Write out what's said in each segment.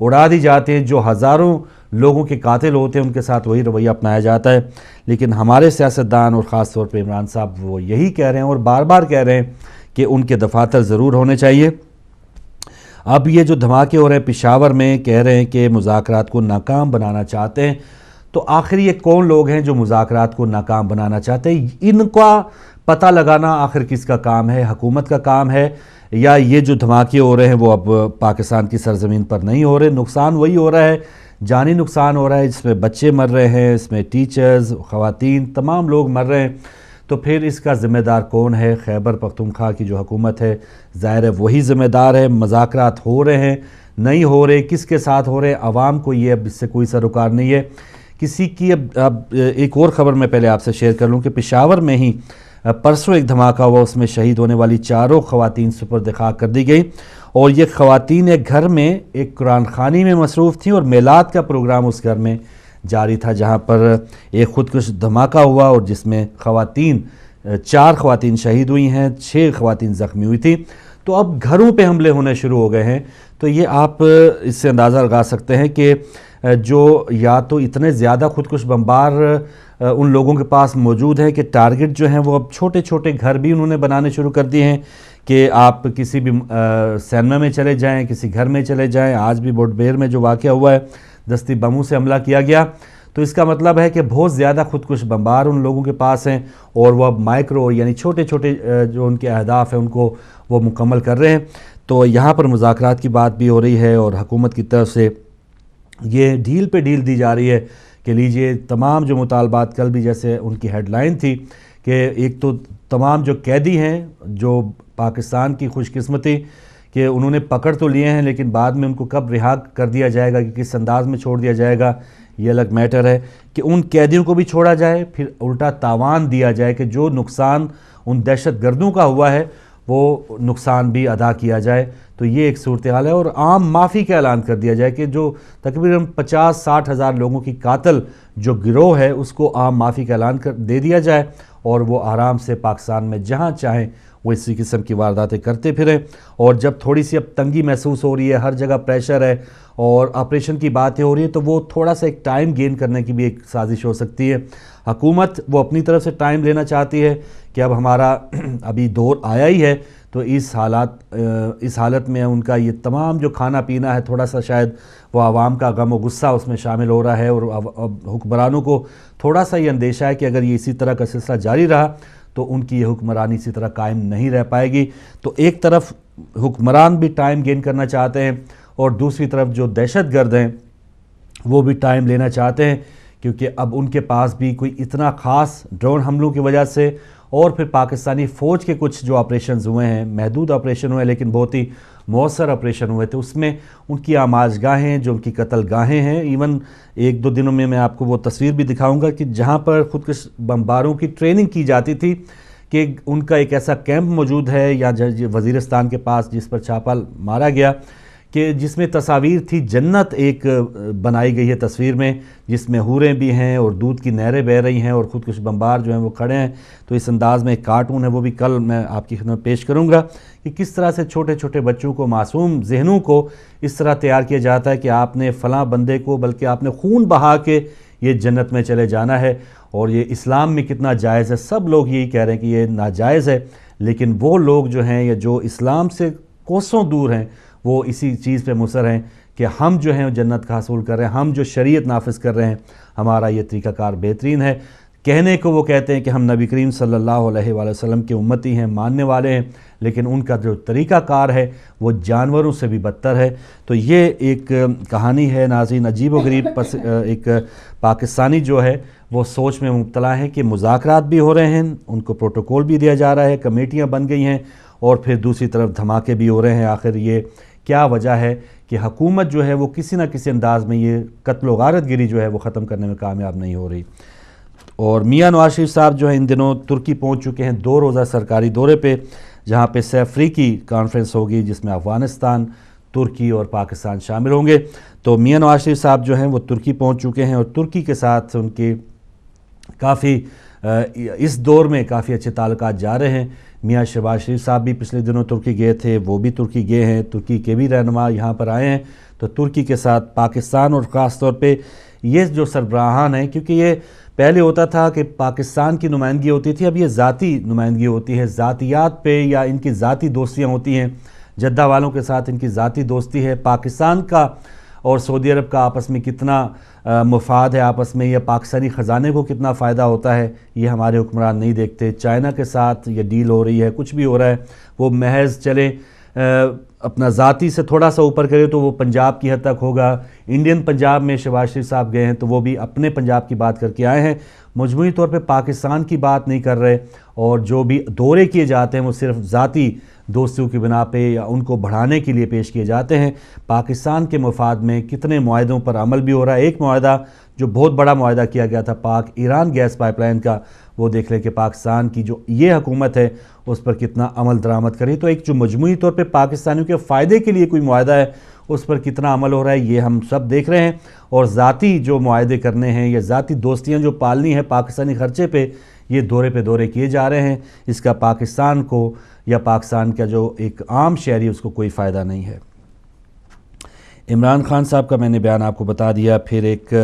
اڑا دی جاتی ہیں، جو ہزاروں لوگوں کے قاتل ہوتے ہیں ان کے ساتھ وہی رویہ اپنایا جاتا ہے۔ لیکن ہمارے سیاستدان اور خاص طور پہ عمران صاحب وہ یہی کہہ رہے ہیں اور بار بار کہہ رہے ہیں کہ ان کے دفاتر ضرور ہونے چاہیے۔ اب یہ جو دھماکے ہو رہے ہیں پشاور میں، کہہ رہے ہیں کہ مذاکرات کو ناکام بنانا چاہتے ہیں، تو آخر یہ کون لوگ ہیں جو مذاکرات کو ناکام بنانا چاہتے ہیں؟ ان کا پتہ لگانا آخر کس کا کام ہے؟ حکومت کا کام ہے، یا یہ جو دھماکے ہو رہے ہیں وہ اب پاکستان کی سرزمین پر نہیں ہو رہے؟ نقصان وہی ہو رہا ہے، جانی نقصان ہو رہا ہے، جس میں بچے مر رہے ہیں، اس میں ٹیچرز، خواتین، تمام لوگ مر رہے ہیں۔ تو پھر اس کا ذمہ دار کون ہے؟ خیبر پختونخوا کی جو حکومت ہے، ظاہر ہے وہی ذمہ دار ہے۔ مذاکرات ہو رہے ہیں، نہیں ہو رہے، کس کے ساتھ ہو رہے ہیں، عوام کو یہ اب اس سے کوئی سروکار نہیں ہے کسی کی۔ اب ایک اور خبر میں پہلے آپ سے شیئر کر لوں کہ پشاور میں ہی پرسوں ایک دھماکہ ہوا، اس میں شہید ہونے والی 4 خواتین سپرد خاک کر دی گئی، اور یہ خواتین ایک گھر میں ایک قرآن خوانی میں مصروف تھیں اور میلاد کا پروگرام اس گھر میں جاری تھا، جہاں پر ایک خودکش دھماکہ ہوا اور جس میں 4 خواتین شہید ہوئی ہیں، 6 خواتین زخمی ہوئی تھیں۔ تو اب گھروں پہ حملے ہونے شروع ہو گئے ہیں، تو یہ آپ اس سے اندازہ لگا سکتے ہیں کہ جو یا تو اتنے زیادہ خودکش بمبار ان لوگوں کے پاس موجود ہے کہ ٹارگٹ جو ہیں وہ اب چھوٹے چھوٹے گھر بھی انہوں نے بنانے شروع کر دیے ہیں کہ آپ کسی بھی سینما میں چلے جائیں، کسی گھر میں چلے جائیں۔ آج بھی بوڈ بیر میں جو واقعہ ہوا ہے، دستی بموں سے حملہ کیا گیا، تو اس کا مطلب ہے کہ بہت زیادہ خودکش بمبار ان لوگوں کے پاس ہیں، اور وہ اب مائکرو یعنی چھوٹے چھوٹے جو ان کے اہداف ہیں ان کو وہ مکمل کر رہے ہیں۔ تو یہاں پر مذاکرات کی بات بھی ہو رہی ہے، اور حکومت کی طرف سے یہ ڈھیل پہ ڈھیل دی جا رہی ہے کہ لیجئے تمام جو مطالبات، کل بھی جیسے ان کی ہیڈ لائن تھی کہ ایک تو تمام جو قیدی ہیں، جو پاکستان کی خوش قسمتی کہ انہوں نے پکڑ تو لیے ہیں، لیکن بعد میں ان کو کب رہا کر دیا جائے گا، کہ کس انداز میں چھوڑ دیا جائے گا، یہ الگ میٹر ہے، کہ ان قیدیوں کو بھی چھوڑا جائے، پھر الٹا تاوان دیا جائے کہ جو نقصان ان دہشت گردوں کا ہوا ہے وہ نقصان بھی ادا کیا جائے۔ تو یہ ایک صورتحال ہے، اور عام معافی کا اعلان کر دیا جائے کہ جو تقریباً 50-60 ہزار لوگوں کی قاتل جو گروہ ہے اس کو عام معافی کا اعلان دے دیا جائے، اور وہ آرام سے پاکستان میں جہاں چاہیں وہ اسی قسم کی وارداتیں کرتے پھریں۔ اور جب تھوڑی سی اب تنگی محسوس ہو رہی ہے، ہر جگہ پریشر ہے اور آپریشن کی باتیں ہو رہی ہیں، تو وہ تھوڑا سا ایک ٹائم گین کرنے کی بھی ایک سازش ہو سکتی ہے۔ حکومت وہ اپنی طرف سے ٹائم لینا چاہتی ہے کہ اب ہمارا ابھی دور آیا ہی ہے، تو اس حالت میں ان کا یہ تمام جو کھانا پینا ہے، تھوڑا سا شاید وہ عوام کا غم و غصہ اس میں شامل ہو رہا ہے، اور اب حکمرانوں کو تھوڑا سا یہ اندیشہ ہے کہ اگر یہ اسی طرح کا سلسلہ جاری رہا تو ان کی یہ حکمرانی اسی طرح قائم نہیں رہ پائے گی۔ تو ایک طرف حکمران بھی ٹائم گین کرنا چاہتے ہیں، اور دوسری طرف جو دہشت گرد ہیں وہ بھی ٹائم لینا چاہتے ہیں، کیونکہ اب ان کے پاس بھی کوئی اتنا خاص ڈرون حملوں کی وجہ سے، اور پھر پاکستانی فوج کے کچھ جو آپریشنز ہوئے ہیں، محدود آپریشن ہوئے لیکن بہت ہی مؤثر آپریشن ہوئے تھے، اس میں ان کی آماج گاہیں، جو ان کی قتل گاہیں ہیں، ایون 1-2 دنوں میں آپ کو وہ تصویر بھی دکھاؤں گا کہ جہاں پر خودکش بمباروں کی ٹریننگ کی جاتی تھی، کہ ان کا ایک ایسا کیمپ موجود ہے یا وزیرستان کے پاس جس پر چھاپہ مارا گیا، کہ جس میں تصاویر تھی، جنت ایک بنائی گئی ہے تصویر میں، جس میں حوریں بھی ہیں اور دودھ کی نہریں بہہ رہی ہیں اور خودکش بمبار جو ہیں وہ کھڑے ہیں۔ تو اس انداز میں ایک کارٹون ہے، وہ بھی کل میں آپ کی خدمت پیش کروں گا کہ کس طرح سے چھوٹے چھوٹے بچوں کو، معصوم ذہنوں کو اس طرح تیار کیا جاتا ہے کہ آپ نے فلاں بندے کو، بلکہ آپ نے خون بہا کے یہ جنت میں چلے جانا ہے، اور یہ اسلام میں کتنا جائز ہے۔ سب لوگ یہی کہہ رہے ہیں کہ یہ ناجائز ہے، لیکن وہ لوگ جو ہیں یا جو اسلام سے کوسوں دور ہیں وہ اسی چیز پہ مصر ہیں کہ ہم جو ہیں جنت کا حصول کر رہے ہیں، ہم جو شریعت نافذ کر رہے ہیں، ہمارا یہ طریقہ کار بہترین ہے۔ کہنے کو وہ کہتے ہیں کہ ہم نبی کریم صلی اللہ علیہ وآلہ وسلم کے امتی ہیں، ماننے والے ہیں، لیکن ان کا جو طریقہ کار ہے وہ جانوروں سے بھی بدتر ہے۔ تو یہ ایک کہانی ہے ناظرین، عجیب و غریب، ایک پاکستانی جو ہے وہ سوچ میں مبتلا ہے کہ مذاکرات بھی ہو رہے ہیں، ان کو پروٹوکول بھی دیا جا رہا ہے، کمیٹیاں بن گئی ہیں، اور پھر دوسری طرف دھماکے بھی ہو رہے ہیں۔ آخر یہ کیا وجہ ہے کہ حکومت جو ہے وہ کسی نہ کسی انداز میں یہ قتل و غارت گری جو ہے وہ ختم کرنے میں کامیاب نہیں ہو رہی؟ اور میاں نواز شریف صاحب جو ہیں ان دنوں ترکی پہنچ چکے ہیں 2 روزہ سرکاری دورے پہ، جہاں پہ سیفری کی کانفرنس ہوگی جس میں افغانستان، ترکی اور پاکستان شامل ہوں گے۔ تو میاں نواز شریف صاحب جو ہیں وہ ترکی پہنچ چکے ہیں، اور ترکی کے ساتھ ان کے کافی اس دور میں کافی اچھے تعلقات جا رہے ہیں۔ میاں شہباز شریف صاحب بھی پچھلے دنوں ترکی گئے تھے، وہ بھی ترکی گئے ہیں، ترکی کے بھی رہنما یہاں پر آئے ہیں۔ تو تو ترکی کے ساتھ پاکستان اور خاص طور پہ یہ جو سربراہان ہیں، کیونکہ یہ پہلے ہوتا تھا کہ پاکستان کی نمائندگی ہوتی تھی، اب یہ ذاتی نمائندگی ہوتی ہے، ذاتیات پہ یا ان کی ذاتی دوستیاں ہوتی ہیں، جدہ والوں کے ساتھ ان کی ذاتی دوستی ہے۔ پاکستان کا اور سعودی عرب کا آپس میں کتنا مفاد ہے آپس میں، یا پاکستانی خزانے کو کتنا فائدہ ہوتا ہے، یہ ہمارے حکمران نہیں دیکھتے۔ چائنا کے ساتھ یہ ڈیل ہو رہی ہے، کچھ بھی ہو رہا ہے، وہ محض چلے اپنا ذاتی سے تھوڑا سا اوپر کرے تو وہ پنجاب کی حد تک ہوگا۔ انڈین پنجاب میں شہباز شریف صاحب گئے ہیں تو وہ بھی اپنے پنجاب کی بات کر کے آئے ہیں، مجموعی طور پہ پاکستان کی بات نہیں کر رہے، اور جو بھی دورے کیے جاتے ہیں وہ صرف ذاتی دوستیوں کی بنا پہ یا ان کو بڑھانے کے لیے پیش کیے جاتے ہیں۔ پاکستان کے مفاد میں کتنے معاہدوں پر عمل بھی ہو رہا ہے۔ ایک معاہدہ جو بہت بڑا معاہدہ کیا گیا تھا پاک ایران گیس پائپ لائن کا، وہ دیکھ لیں کہ پاکستان کی جو یہ حکومت ہے اس پر کتنا عمل درآمد کری۔ تو ایک جو مجموعی طور پہ پاکستانیوں کے فائدے کے لیے کوئی معاہدہ ہے اس پر کتنا عمل ہو رہا ہے، یہ ہم سب دیکھ رہے ہیں۔ اور ذاتی جو معاہدے کرنے ہیں یا ذاتی دوستیاں جو پالنی ہیں پاکستانی خرچے پہ، یہ دورے پہ دورے کیے جا رہے ہیں، اس کا پاکستان کو یا پاکستان کا جو ایک عام شہری اس کو کوئی فائدہ نہیں ہے۔ عمران خان صاحب کا میں نے بیان آپ کو بتا دیا۔ پھر ایک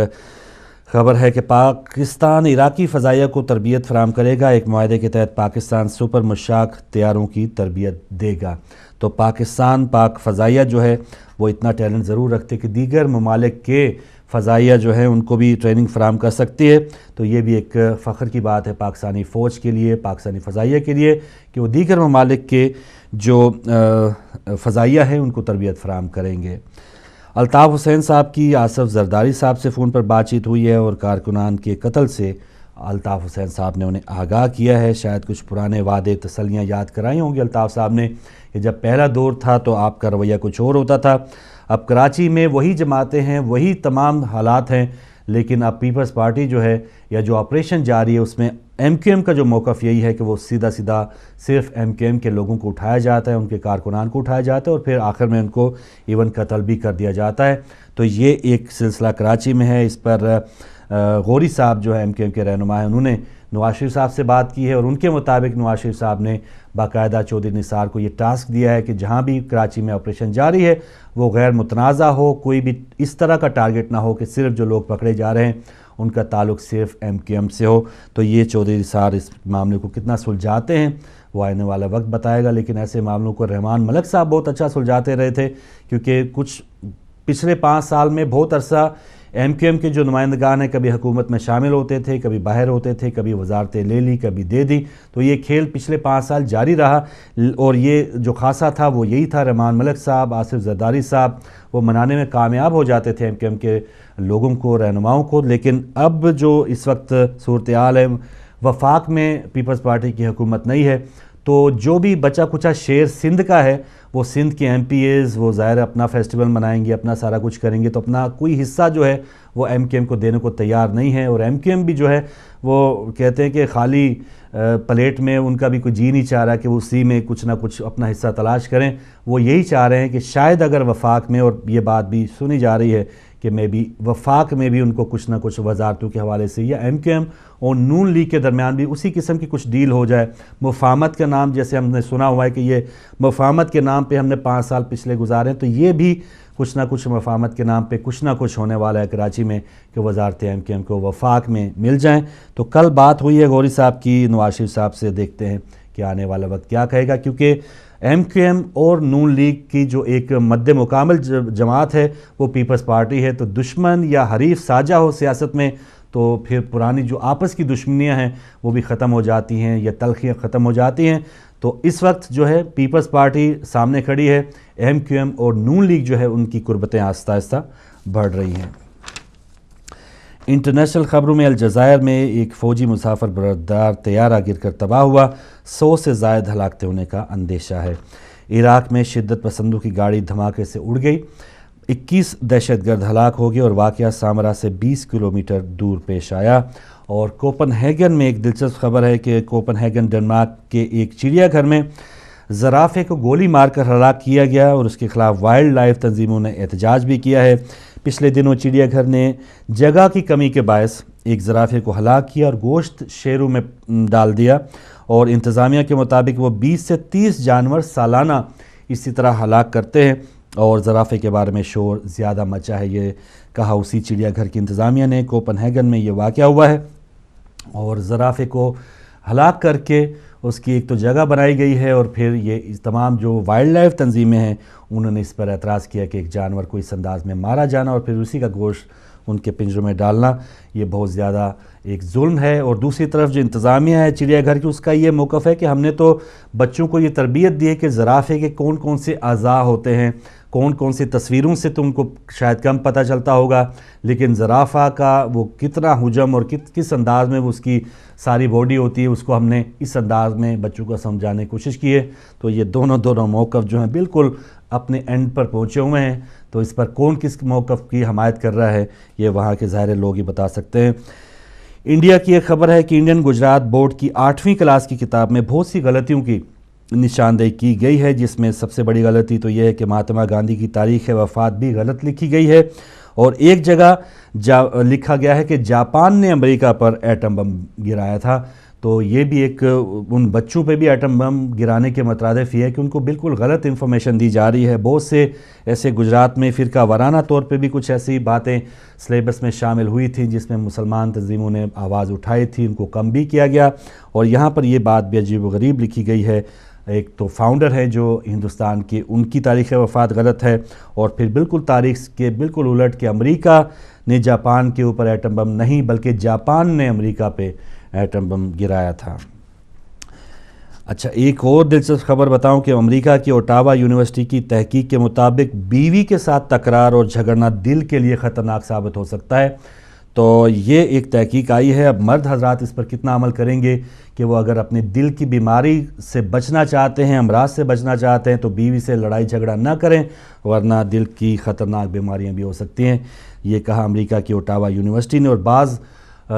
خبر ہے کہ پاکستان عراقی فضائیہ کو تربیت فراہم کرے گا، ایک معاہدے کے تحت پاکستان سپر مشاق طیاروں کی تربیت دے گا۔ تو پاکستان پاک فضائیہ جو ہے وہ اتنا ٹیلنٹ ضرور رکھتے کہ دیگر ممالک کے فضائیہ جو ہیں ان کو بھی ٹریننگ فراہم کر سکتی ہے۔ تو یہ بھی ایک فخر کی بات ہے پاکستانی فوج کے لیے، پاکستانی فضائیہ کے لیے، کہ وہ دیگر ممالک کے جو فضائیہ ہیں ان کو تربیت فراہم کریں گے۔ الطاف حسین صاحب کی آصف زرداری صاحب سے فون پر بات چیت ہوئی ہے، اور کارکنان کے قتل سے الطاف حسین صاحب نے انہیں آگاہ کیا ہے۔ شاید کچھ پرانے وعدے تسلیاں یاد کرائی ہوں گی الطاف صاحب نے، کہ جب پہلا دور تھا تو آپ کا رویہ کچھ اور ہوتا تھا، اب کراچی میں وہی جماعتیں ہیں، وہی تمام حالات ہیں، لیکن اب پیپلز پارٹی جو ہے یا جو آپریشن جاری ہے اس میں ایم کیو ایم کا جو موقف یہی ہے کہ وہ سیدھا سیدھا صرف ایم کیو ایم کے لوگوں کو اٹھایا جاتا ہے، ان کے کارکنان کو اٹھایا جاتا ہے، اور پھر آخر میں ان کو ایون قتل بھی کر دیا جاتا ہے۔ تو یہ ایک سلسلہ کراچی میں ہے۔ اس پر غوری صاحب جو ہے ایم کیو ایم کے رہنما ہیں، انہوں نے نواز شریف صاحب سے بات کی ہے، اور ان کے مطابق نواز شریف صاحب نے باقاعدہ چودھری نثار کو یہ ٹاسک دیا ہے کہ جہاں بھی کراچی میں آپریشن جاری ہے وہ غیر متنازع ہو، کوئی بھی اس طرح کا ٹارگٹ نہ ہو کہ صرف جو لوگ پکڑے جا رہے ہیں ان کا تعلق صرف ایم کیو ایم سے ہو۔ تو یہ چودھری نثار اس معاملے کو کتنا سلجھاتے ہیں وہ آنے والا وقت بتائے گا، لیکن ایسے معاملوں کو رحمان ملک صاحب بہت اچھا سلجھاتے رہے تھے، کیونکہ کچھ پچھلے 5 سال میں بہت عرصہ ایم کیو ایم کے جو نمائندگان ہیں کبھی حکومت میں شامل ہوتے تھے، کبھی باہر ہوتے تھے، کبھی وزارتیں لے لی، کبھی دے دی، تو یہ کھیل پچھلے 5 سال جاری رہا، اور یہ جو خاصا تھا وہ یہی تھا، رحمان ملک صاحب، آصف زرداری صاحب وہ منانے میں کامیاب ہو جاتے تھے ایم کیو ایم کے لوگوں کو، رہنماؤں کو۔ لیکن اب جو اس وقت صورتحال ہے، وفاق میں پیپلز پارٹی کی حکومت نہیں ہے، تو جو بھی بچا کچا شیر سندھ کا ہے وہ سندھ کے ایم پی ایز وہ ظاہر اپنا فیسٹیول منائیں گے، اپنا سارا کچھ کریں گے، تو اپنا کوئی حصہ جو ہے وہ ایم کیو ایم کو دینے کو تیار نہیں ہے، اور ایم کیو ایم بھی جو ہے وہ کہتے ہیں کہ خالی پلیٹ میں ان کا بھی کوئی جی نہیں چاہ رہا کہ وہ اسی میں کچھ نہ کچھ اپنا حصہ تلاش کریں۔ وہ یہی چاہ رہے ہیں کہ شاید اگر وفاق میں، اور یہ بات بھی سنی جا رہی ہے کہ میں بھی وفاق میں بھی ان کو کچھ نہ کچھ وزارتوں کے حوالے سے یا ایم کیو ایم اور نون لیگ کے درمیان بھی اسی قسم کی کچھ ڈیل ہو جائے۔ مفاہمت کا نام جیسے ہم نے سنا ہوا ہے کہ یہ مفاہمت کے نام پہ ہم نے 5 سال پچھلے گزارے ہیں، تو یہ بھی کچھ نہ کچھ مفاہمت کے نام پہ کچھ نہ کچھ ہونے والا ہے کراچی میں، کہ وزارت ایم کیو ایم کو وفاق میں مل جائیں۔ تو کل بات ہوئی ہے غوری صاحب کی نواز شریف صاحب سے، دیکھتے ہیں کہ آنے والا وقت کیا کہے گا، کیونکہ ایم کیو ایم اور نون لیگ کی جو ایک مد مکامل جماعت ہے وہ پیپلز پارٹی ہے، تو دشمن یا حریف ساجہ ہو سیاست میں تو پھر پرانی جو آپس کی دشمنیاں ہیں وہ بھی ختم ہو جاتی ہیں یا تلخیاں ختم ہو جاتی ہیں۔ تو اس وقت جو ہے پیپلز پارٹی سامنے کھڑی ہے، ایم کیو ایم اور نون لیگ جو ہے ان کی قربتیں آہستہ آہستہ بڑھ رہی ہیں۔ انٹرنیشنل خبروں میں الجزائر میں ایک فوجی مسافر بردار طیارہ گر کر تباہ ہوا، 100 سے زائد ہلاکتیں ہونے کا اندیشہ ہے۔ عراق میں شدت پسندوں کی گاڑی دھماکے سے اڑ گئی، 21 دہشت گرد ہلاک ہو گئے، اور واقعہ سامرا سے 20 کلومیٹر دور پیش آیا۔ اور کوپن ہیگن میں ایک دلچسپ خبر ہے کہ کوپن ہیگن ڈنمارک کے ایک چڑیا گھر میں زرافے کو گولی مار کر ہلاک کیا گیا، اور اس کے خلاف وائلڈ لائف تنظیموں نے احتجاج بھی کیا ہے۔ پچھلے دنوں چڑیا گھر نے جگہ کی کمی کے باعث ایک زرافے کو ہلاک کیا اور گوشت شیروں میں ڈال دیا، اور انتظامیہ کے مطابق وہ 20 سے 30 جانور سالانہ اسی طرح ہلاک کرتے ہیں۔ اور زرافے کے بارے میں شور زیادہ مچا ہے، یہ کہا اسی چڑیا گھر کی انتظامیہ نے۔ کوپن ہیگن میں یہ واقعہ ہوا ہے اور زرافے کو ہلاک کر کے اس کی ایک تو جگہ بنائی گئی ہے، اور پھر یہ تمام جو وائلڈ لائف تنظیمیں ہیں انہوں نے اس پر اعتراض کیا کہ ایک جانور کو اس انداز میں مارا جانا اور پھر اسی کا گوشت ان کے پنجروں میں ڈالنا یہ بہت زیادہ ایک ظلم ہے۔ اور دوسری طرف جو انتظامیہ ہے چڑیا گھر کی، اس کا یہ موقف ہے کہ ہم نے تو بچوں کو یہ تربیت دی ہے کہ زرافے کے کون کون سے اعضاء ہوتے ہیں، کون کون سی تصویروں سے تم کو شاید کم پتہ چلتا ہوگا، لیکن زرافہ کا وہ کتنا حجم اور کس انداز میں وہ اس کی ساری باڈی ہوتی ہے، اس کو ہم نے اس انداز میں بچوں کو سمجھانے کی کوشش کی ہے۔ تو یہ دونوں موقف جو ہیں بالکل اپنے اینڈ پر پہنچے ہوئے ہیں، تو اس پر کون کس موقف کی حمایت کر رہا ہے یہ وہاں کے ظاہر لوگ ہی بتا سکتے ہیں۔ انڈیا کی ایک خبر ہے کہ انڈین گجرات بورڈ کی 8ویں کلاس کی کتاب میں بہت سی غلطیوں کی نشاندہی کی گئی ہے، جس میں سب سے بڑی غلطی تو یہ ہے کہ مہاتما گاندھی کی تاریخ وفات بھی غلط لکھی گئی ہے، اور ایک جگہ لکھا گیا ہے کہ جاپان نے امریکہ پر ایٹم بم گرایا تھا۔ تو یہ بھی ایک ان بچوں پہ بھی ایٹم بم گرانے کے مترادف یہ ہے کہ ان کو بالکل غلط انفارمیشن دی جا رہی ہے۔ بہت سے ایسے گجرات میں فرقہ وارانہ طور پہ بھی کچھ ایسی باتیں سلیبس میں شامل ہوئی تھیں جس میں مسلمان تنظیموں نے آواز اٹھائی تھی، ان کو کم بھی کیا گیا، اور یہاں پر یہ بات بھی عجیب و غریب لکھی گئی ہے۔ ایک تو فاؤنڈر ہے جو ہندوستان کے، ان کی تاریخ وفات غلط ہے، اور پھر بالکل تاریخ کے بالکل الٹ کہ امریکہ نے جاپان کے اوپر ایٹم بم نہیں بلکہ جاپان نے امریکہ پہ ایٹم بم گرایا تھا۔ اچھا، ایک اور دلچسپ خبر بتاؤں کہ امریکہ کی اوٹاوا یونیورسٹی کی تحقیق کے مطابق بیوی کے ساتھ تکرار اور جھگڑنا دل کے لیے خطرناک ثابت ہو سکتا ہے۔ تو یہ ایک تحقیق آئی ہے، اب مرد حضرات اس پر کتنا عمل کریں گے کہ وہ اگر اپنے دل کی بیماری سے بچنا چاہتے ہیں، امراض سے بچنا چاہتے ہیں تو بیوی سے لڑائی جھگڑا نہ کریں، ورنہ دل کی خطرناک بیماریاں بھی ہو سکتی ہیں، یہ کہا امریکہ کی اوٹاوا یونیورسٹی نے۔ اور بعض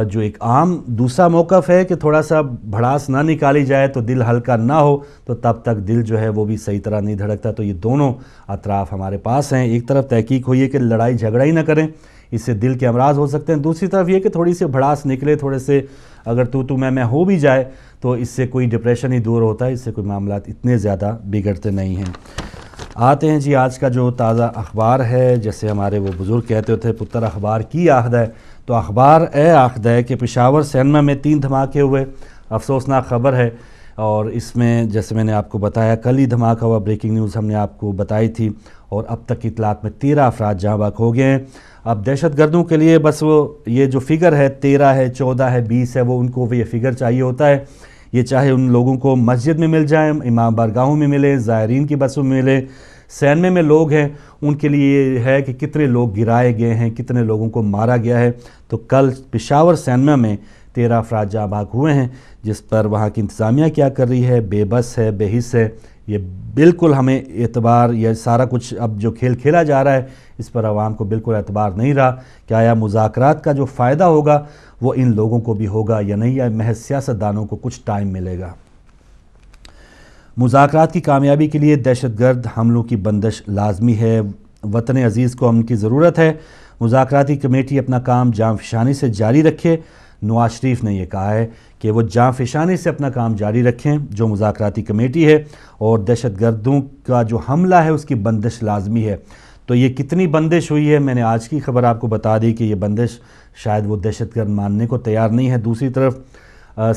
جو ایک عام دوسرا موقف ہے کہ تھوڑا سا بھڑاس نہ نکالی جائے تو دل ہلکا نہ ہو، تو تب تک دل جو ہے وہ بھی صحیح طرح نہیں دھڑکتا۔ تو یہ دونوں اطراف ہمارے پاس ہیں، ایک طرف تحقیق ہوئی ہے کہ لڑائی جھگڑا ہی نہ کریں، اس سے دل کے امراض ہو سکتے ہیں، دوسری طرف یہ کہ تھوڑی سی بھڑاس نکلے، تھوڑے سے اگر تو میں ہو بھی جائے تو اس سے کوئی ڈپریشن ہی دور ہوتا ہے، اس سے کوئی معاملات اتنے زیادہ بگڑتے نہیں ہیں۔ آتے ہیں جی آج کا جو تازہ اخبار ہے، جیسے ہمارے وہ بزرگ کہتے تھے پتر اخبار کی آخد ہے، تو اخبار آخد ہے کہ پشاور سینما میں 3 دھماکے ہوئے، افسوسناک خبر ہے، اور اس میں جیسے میں نے آپ کو بتایا کل ہی دھماکہ ہوا، بریکنگ نیوز ہم نے آپ کو بتائی تھی، اور اب تک کی اطلاعات میں 13 افراد جاں بحق ہو گئے ہیں۔ اب دہشت گردوں کے لیے بس وہ یہ جو فگر ہے 13 ہے، 14 ہے، 20 ہے، وہ ان کو یہ فگر چاہیے ہوتا ہے، یہ چاہے ان لوگوں کو مسجد میں مل جائیں، امام بارگاہوں میں ملے، زائرین کی بسوں میں ملے، سینمے میں لوگ ہیں ان کے لیے یہ ہے کہ کتنے لوگ گرائے گئے ہیں، کتنے لوگوں کو مارا گیا ہے۔ تو کل پشاور سینما میں 13 افراد جاں بحق ہوئے ہیں، جس پر وہاں کی انتظامیہ کیا کر رہی ہے، بے بس ہے، بے حس ہے، یہ بالکل ہمیں اعتبار، یہ سارا کچھ اب جو کھیل کھیلا جا رہا ہے اس پر عوام کو بالکل اعتبار نہیں رہا کہ آیا مذاکرات کا جو فائدہ ہوگا وہ ان لوگوں کو بھی ہوگا یا نہیں، یا محض سیاستدانوں کو کچھ ٹائم ملے گا۔ مذاکرات کی کامیابی کے لیے دہشت گرد حملوں کی بندش لازمی ہے، وطن عزیز کو امن کی ضرورت ہے، مذاکراتی کمیٹی اپنا کام جاں فشانی سے جاری رکھے۔ نواز شریف نے یہ کہا ہے کہ وہ جاں فشانی سے اپنا کام جاری رکھیں جو مذاکراتی کمیٹی ہے، اور دہشت گردوں کا جو حملہ ہے اس کی بندش لازمی ہے۔ تو یہ کتنی بندش ہوئی ہے، میں نے آج کی خبر آپ کو بتا دی کہ یہ بندش شاید وہ دہشت گرد ماننے کو تیار نہیں ہے۔ دوسری طرف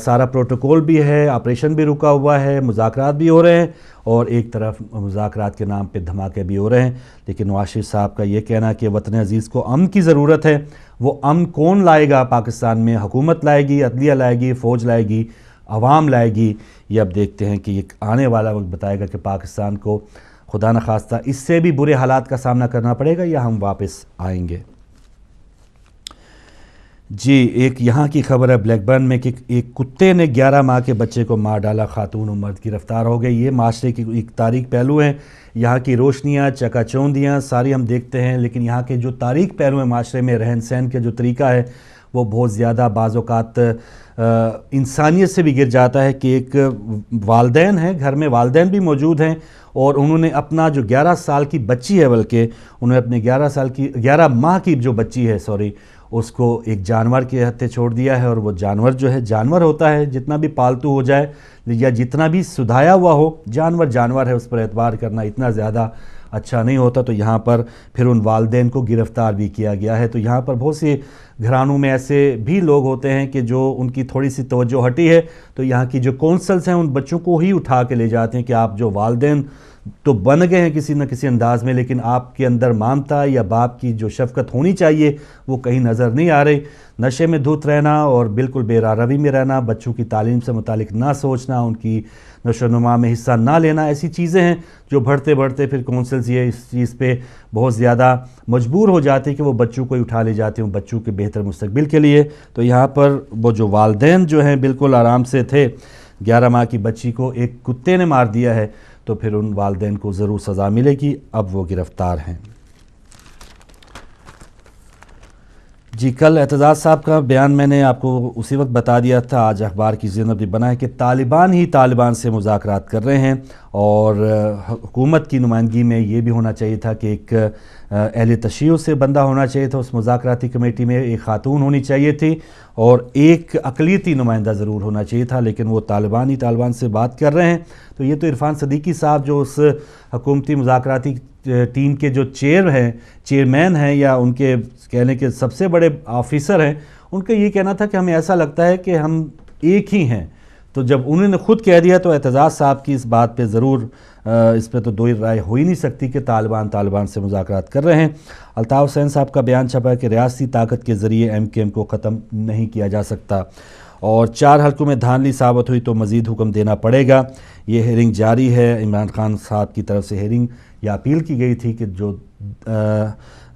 سارا پروٹوکول بھی ہے، آپریشن بھی رکا ہوا ہے، مذاکرات بھی ہو رہے ہیں، اور ایک طرف مذاکرات کے نام پہ دھماکے بھی ہو رہے ہیں۔ لیکن نواز شریف صاحب کا یہ کہنا کہ وطن عزیز کو امن کی ضرورت ہے، وہ امن کون لائے گا پاکستان میں؟ حکومت لائے گی، عدلیہ لائے گی، فوج لائے گی، عوام لائے گی؟ یہ اب دیکھتے ہیں کہ یہ آنے والا وقت بتائے گا کہ پاکستان کو خدا نخواستہ اس سے بھی برے حالات کا سامنا کرنا پڑے گا یا ہم واپس آئیں گے۔ جی ایک یہاں کی خبر ہے بلیک برن میں کہ ایک کتے نے 11 ماہ کے بچے کو مار ڈالا، خاتون و مرد گرفتار ہو گئے۔ یہ معاشرے کی ایک تاریک پہلو ہیں، یہاں کی روشنیاں چکا چوندیاں ساری ہم دیکھتے ہیں، لیکن یہاں کے جو تاریک پہلو ہیں معاشرے میں، رہن سہن کے جو طریقہ ہے وہ بہت زیادہ بعض اوقات انسانیت سے بھی گر جاتا ہے کہ ایک والدین ہیں، گھر میں والدین بھی موجود ہیں، اور انہوں نے اپنا جو 11 سال کی بچی ہے، بلکہ انہوں نے اپنے 11 ماہ کی جو بچی ہے اس کو ایک جانور کے ہتھے چھوڑ دیا ہے۔ اور وہ جانور جو ہے جانور ہوتا ہے، جتنا بھی پالتو ہو جائے یا جتنا بھی سدھایا ہوا ہو، جانور ہے، اس پر اعتبار کرنا اتنا زیادہ اچھا نہیں ہوتا تو یہاں پر پھر ان والدین کو گرفتار بھی کیا گیا ہے۔ تو یہاں پر بہت سے گھرانوں میں ایسے بھی لوگ ہوتے ہیں کہ جو ان کی تھوڑی سی توجہ ہٹی ہے تو یہاں کی جو کونسلز ہیں ان بچوں کو ہی اٹھا کے لے جاتے ہیں کہ آپ جو والدین تو بن گئے ہیں کسی نہ کسی انداز میں، لیکن آپ کے اندر مامتا یا باپ کی جو شفقت ہونی چاہیے وہ کہیں نظر نہیں آ رہی۔ نشے میں دھت رہنا اور بالکل بے روی میں رہنا، بچوں کی تعلیم سے متعلق نہ سوچنا، ان کی نشو و نما میں حصہ نہ لینا، ایسی چیزیں ہیں جو بڑھتے بڑھتے پھر کونسلز یہ اس چیز پہ بہت زیادہ مجبور ہو جاتے ہیں کہ وہ بچوں کو ہی اٹھا لے جاتے ہیں بچوں کے بہتر مستقبل کے لیے۔ تو یہاں پر وہ جو والدین جو ہیں بالکل آرام سے تھے، 11 ماہ کی بچی کو ایک کتے نے مار دیا ہے، تو پھر ان والدین کو ضرور سزا ملے گی، اب وہ گرفتار ہیں۔ جی، کل اعتزاز صاحب کا بیان میں نے آپ کو اسی وقت بتا دیا تھا، آج اخبار کی زینب نے بنا ہے کہ طالبان ہی طالبان سے مذاکرات کر رہے ہیں، اور حکومت کی نمائندگی میں یہ بھی ہونا چاہیے تھا کہ ایک اہل تشیع سے بندہ ہونا چاہیے تھا اس مذاکراتی کمیٹی میں، ایک خاتون ہونی چاہیے تھی اور ایک اقلیتی نمائندہ ضرور ہونا چاہیے تھا، لیکن وہ طالبان ہی طالبان سے بات کر رہے ہیں۔ تو یہ تو عرفان صدیقی صاحب جو اس حکومتی مذاکراتی ٹیم کے جو چیئرمین ہیں یا ان کے کہنے کے سب سے بڑے آفیسر ہیں، ان کا یہ کہنا تھا کہ ہمیں ایسا لگتا ہے کہ ہم ایک ہی ہیں۔ تو جب انہوں نے خود کہہ دیا تو اعتزاز صاحب کی اس بات پہ ضرور اس پہ تو دو رائے ہو ہی نہیں سکتی کہ طالبان سے مذاکرات کر رہے ہیں۔ الطاف حسین صاحب کا بیان چھپا ہے کہ ریاستی طاقت کے ذریعے ایم کیو ایم کو ختم نہیں کیا جا سکتا، اور 4 حلقوں میں دھاندلی ثابت ہوئی تو مزید حکم دینا پڑے گا۔ یہ ہیرنگ جاری ہے، عمران خان صاحب کی طرف سے ہیرنگ یا اپیل کی گئی تھی کہ جو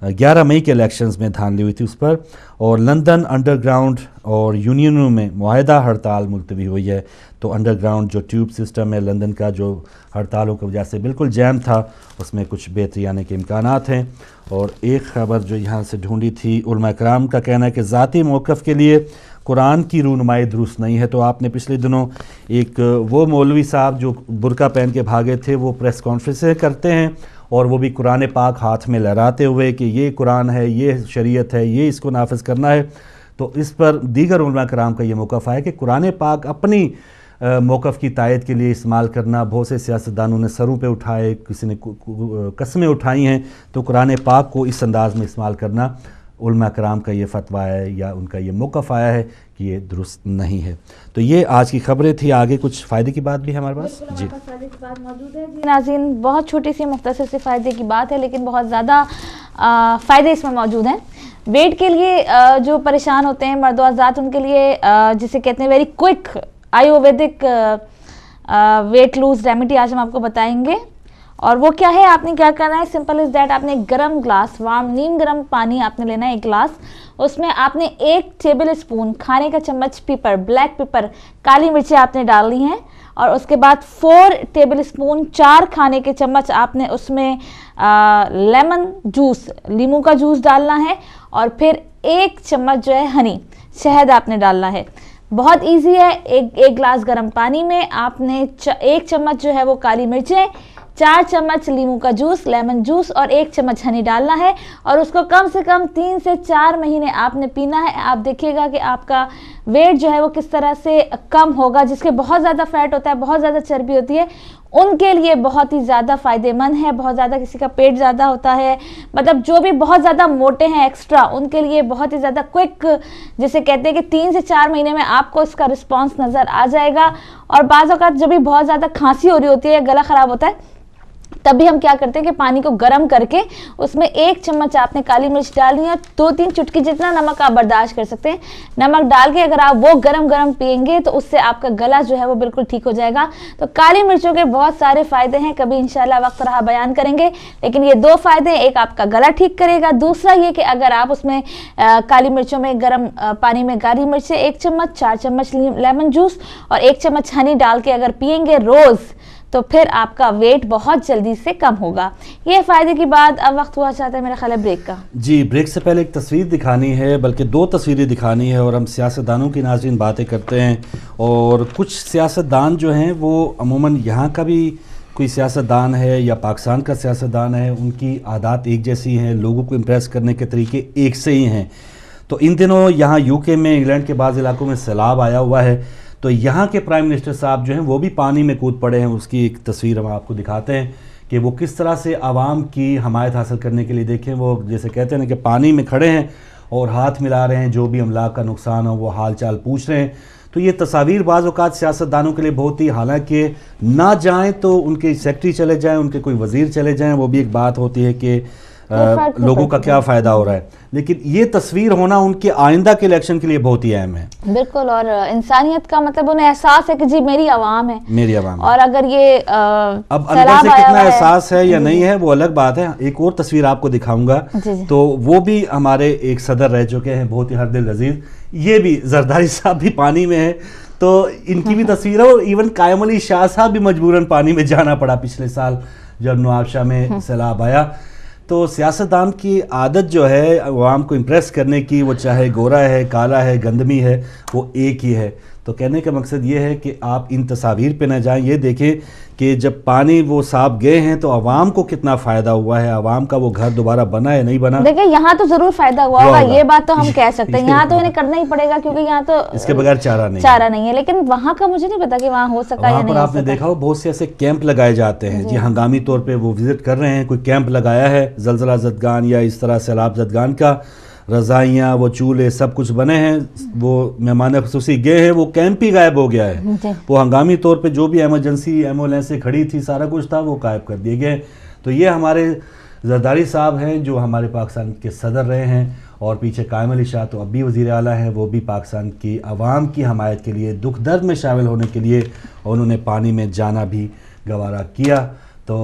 11 مئی کے الیکشنز میں دھاندلی ہوئی تھی اس پر، اور لندن انڈر گراؤنڈ اور یونینوں میں معاہدہ ہڑتال ملتوی ہوئی ہے۔ تو انڈر گراؤنڈ جو ٹیوب سسٹم ہے لندن کا، جو ہڑتالوں کی وجہ سے بالکل جیم تھا، اس میں کچھ بہتری آنے کے امکانات ہیں۔ اور ایک خبر جو یہاں سے ڈھونڈی تھی، علماء کرام کا کہنا ہے کہ ذاتی موقف کے لیے قرآن کی رونمائی درست نہیں ہے۔ تو آپ نے پچھلے دنوں ایک وہ مولوی صاحب جو برقع پہن کے بھاگے تھے، وہ پریس کانفرنسیں کرتے ہیں اور وہ بھی قرآن پاک ہاتھ میں لہراتے ہوئے کہ یہ قرآن ہے، یہ شریعت ہے، یہ اس کو نافذ کرنا ہے۔ تو اس پر دیگر علماء کرام کا یہ موقف ہے کہ قرآن پاک اپنی موقف کی تائید کے لیے استعمال کرنا، بہت سے سیاستدانوں نے سروں پہ اٹھائے، کسی نے قسمیں اٹھائی ہیں، تو قرآن پاک کو اس انداز میں استعمال کرنا علماء کرام کا یہ فتویٰ ہے یا ان کا یہ موقف آیا ہے کہ یہ درست نہیں ہے۔ تو یہ آج کی خبریں تھی، آگے کچھ فائدے کی بات بھی ہے ہمارے پاس۔ جی فائدے کی بات موجود ہے۔ جی ناظرین، بہت چھوٹی سی مختصر سی فائدے کی بات ہے، لیکن بہت زیادہ فائدے اس میں موجود ہیں۔ ویٹ کے لیے جو پریشان ہوتے ہیں مرد و حضرات، ان کے لیے جسے کہتے ہیں very quick Ayurvedic weight lose remedy آج ہم آپ کو بتائیں گے۔ اور وہ کیا ہے، آپ نے کیا کرنا ہے، سمپل از دیٹ، آپ نے ایک گرم گلاس، وارم نیم گرم پانی آپ نے لینا ہے، ایک گلاس، اس میں آپ نے 1 ٹیبل اسپون کھانے کا چمچ پیپر، بلیک پیپر، کالی مرچیں آپ نے ڈالنی ہیں، اور اس کے بعد 4 ٹیبل اسپون 4 کھانے کے چمچ آپ نے اس میں لیمن جوس، لیموں کا جوس ڈالنا ہے، اور پھر 1 چمچ جو ہے ہنی، شہد آپ نے ڈالنا ہے۔ بہت ایزی ہے۔ ایک گلاس گرم پانی میں آپ نے 1 چمچ جو ہے وہ کالی مرچیں، 4 چمچ لیموں کا جوس، لیمن جوس، اور 1 چمچ ہنی ڈالنا ہے، اور اس کو کم سے کم 3 سے 4 مہینے آپ نے پینا ہے۔ آپ دیکھیے گا کہ آپ کا ویٹ جو ہے وہ کس طرح سے کم ہوگا۔ جس کے بہت زیادہ فیٹ ہوتا ہے، بہت زیادہ چربی ہوتی ہے، ان کے لیے بہت ہی زیادہ فائدہ مند ہے۔ بہت زیادہ کسی کا پیٹ زیادہ ہوتا ہے، مطلب جو بھی بہت زیادہ موٹے ہیں ایکسٹرا، ان کے لیے بہت ہی زیادہ کوئک، جسے کہتے ہیں کہ 3 سے 4 مہینے میں آپ کو اس کا رسپانس نظر آ جائے گا۔ اور بعض اوقات جب بھی بہت زیادہ کھانسی ہو رہی ہوتی ہے یا گلا خراب ہوتا ہے، تب بھی ہم کیا کرتے ہیں کہ پانی کو گرم کر کے اس میں 1 چمچ آپ نے کالی مرچ ڈالنی ہے، 2-3 چٹکی جتنا نمک آپ برداشت کر سکتے ہیں، نمک ڈال کے اگر آپ وہ گرم پئیں گے تو اس سے آپ کا گلا جو ہے وہ بالکل ٹھیک ہو جائے گا۔ تو کالی مرچوں کے بہت سارے فائدے ہیں، کبھی انشاءاللہ وقت رہا بیان کریں گے، لیکن یہ 2 فائدے ہیں، ایک آپ کا گلا ٹھیک کرے گا، دوسرا یہ کہ اگر آپ اس میں کالی مرچوں میں گرم پانی میں کالی مرچیں 1 چمچ، 4 چمچ لیمن جوس اور 1 چمچ ہنی ڈال کے اگر پئیں گے روز، تو پھر آپ کا ویٹ بہت جلدی سے کم ہوگا۔ یہ فائدے کی بات۔ اب وقت ہوا چاہتا ہے میرا خیال ہے بریک کا۔ جی، بریک سے پہلے ایک تصویر دکھانی ہے، بلکہ 2 تصویریں دکھانی ہے، اور ہم سیاستدانوں کی ناظرین باتیں کرتے ہیں، اور کچھ سیاستدان جو ہیں وہ عموماً یہاں کا بھی کوئی سیاستدان ہے یا پاکستان کا سیاستدان ہے، ان کی عادات ایک جیسی ہیں، لوگوں کو امپریس کرنے کے طریقے ایک سے ہی ہیں۔ تو ان دنوں یہاں یو کے میں، انگلینڈ کے بعض علاقوں میں سیلاب آیا ہوا ہے، تو یہاں کے پرائم منسٹر صاحب جو ہیں وہ بھی پانی میں کود پڑے ہیں۔ اس کی ایک تصویر ہم آپ کو دکھاتے ہیں کہ وہ کس طرح سے عوام کی حمایت حاصل کرنے کے لیے، دیکھیں وہ جیسے کہتے ہیں کہ پانی میں کھڑے ہیں اور ہاتھ ملا رہے ہیں، جو بھی املاک کا نقصان ہو وہ حال چال پوچھ رہے ہیں. تو یہ تصاویر بعض اوقات سیاستدانوں کے لیے بہت ہی، حالانکہ نہ جائیں تو ان کے سیکٹری چلے جائیں، ان کے کوئی وزیر چلے جائیں، وہ بھی ایک بات ہوتی ہے کہ لوگوں کا کیا فائدہ ہو رہا ہے، لیکن یہ تصویر ہونا ان کے آئندہ کے الیکشن کے لیے بہت ہی اہم ہے. بالکل، اور انسانیت کا مطلب انہیں احساس ہے کہ جی میری عوام ہے، میری عوام ہے. اور اگر یہ اب اندر سے کتنا احساس ہے یا نہیں ہے وہ الگ بات ہے. ایک اور تصویر آپ کو دکھاؤں گا تو وہ بھی ہمارے ایک صدر رہ چکے ہیں، بہت ہی ہر دل عزیز، یہ بھی زرداری صاحب بھی پانی میں ہے، تو ان کی بھی تصویر ہے. اور ایون قائم علی شاہ صاحب بھی مجبوراً پانی میں جانا پڑا پچھلے سال جب نوابشاہ میں سیلاب آیا. تو سیاستدان کی عادت جو ہے عوام کو امپریس کرنے کی، وہ چاہے گورا ہے، کالا ہے، گندمی ہے، وہ ایک ہی ہے. تو کہنے کا مقصد یہ ہے کہ آپ ان تصاویر پہ نہ جائیں، یہ دیکھیں کہ جب پانی وہ صاحب گئے ہیں تو عوام کو کتنا فائدہ ہوا ہے، عوام کا وہ گھر دوبارہ بنا ہے نہیں بنا. دیکھیں یہاں تو ضرور فائدہ ہوا ہوگا، یہ بات تو ہم کہہ سکتے ہیں، یہاں تو انہیں کرنا ہی پڑے گا کیونکہ یہاں تو اس کے بغیر چارہ نہیں ہے. لیکن وہاں کا مجھے نہیں پتا کہ وہاں ہو سکا یا نہیں. وہاں پر آپ نے دیکھا ہو بہت سے ایسے کیمپ لگائے جاتے ہیں جی، ہنگامی طور پہ وہ وزٹ کر رہے ہیں، کوئی کیمپ لگایا ہے زلزلہ زدگان یا اس طرح سیلاب زدگان کا، رضائیاں، وہ چولہے سب کچھ بنے ہیں، وہ مہمان خصوصی گئے ہیں، وہ کیمپ ہی غائب ہو گیا ہے. وہ ہنگامی طور پہ جو بھی ایمرجنسی ایمبولینسیں کھڑی تھی سارا کچھ تھا وہ غائب کر دیے گئے. تو یہ ہمارے زرداری صاحب ہیں جو ہمارے پاکستان کے صدر رہے ہیں، اور پیچھے قائم علی شاہ تو اب بھی وزیر اعلیٰ ہیں، وہ بھی پاکستان کی عوام کی حمایت کے لیے، دکھ درد میں شامل ہونے کے لیے، اور انہوں نے پانی میں جانا بھی گوارا کیا. تو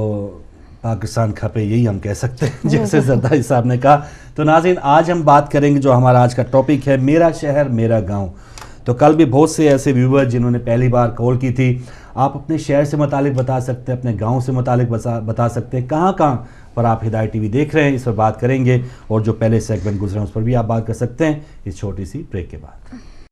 پاکستان کھپے، یہی ہم کہہ سکتے ہیں جیسے زرداری صاحب نے کہا. تو ناظرین آج ہم بات کریں گے، جو ہمارا آج کا ٹاپک ہے، میرا شہر میرا گاؤں. تو کل بھی بہت سے ایسے ویور جنہوں نے پہلی بار کال کی تھی، آپ اپنے شہر سے متعلق بتا سکتے ہیں، اپنے گاؤں سے متعلق بتا سکتے ہیں، کہاں کہاں پر آپ ہدایت ٹی وی دیکھ رہے ہیں، اس پر بات کریں گے. اور جو پہلے سیگمنٹ گزرے ہیں اس پر بھی آپ بات کر سکتے ہیں اس چھوٹی سی بریک کے بعد.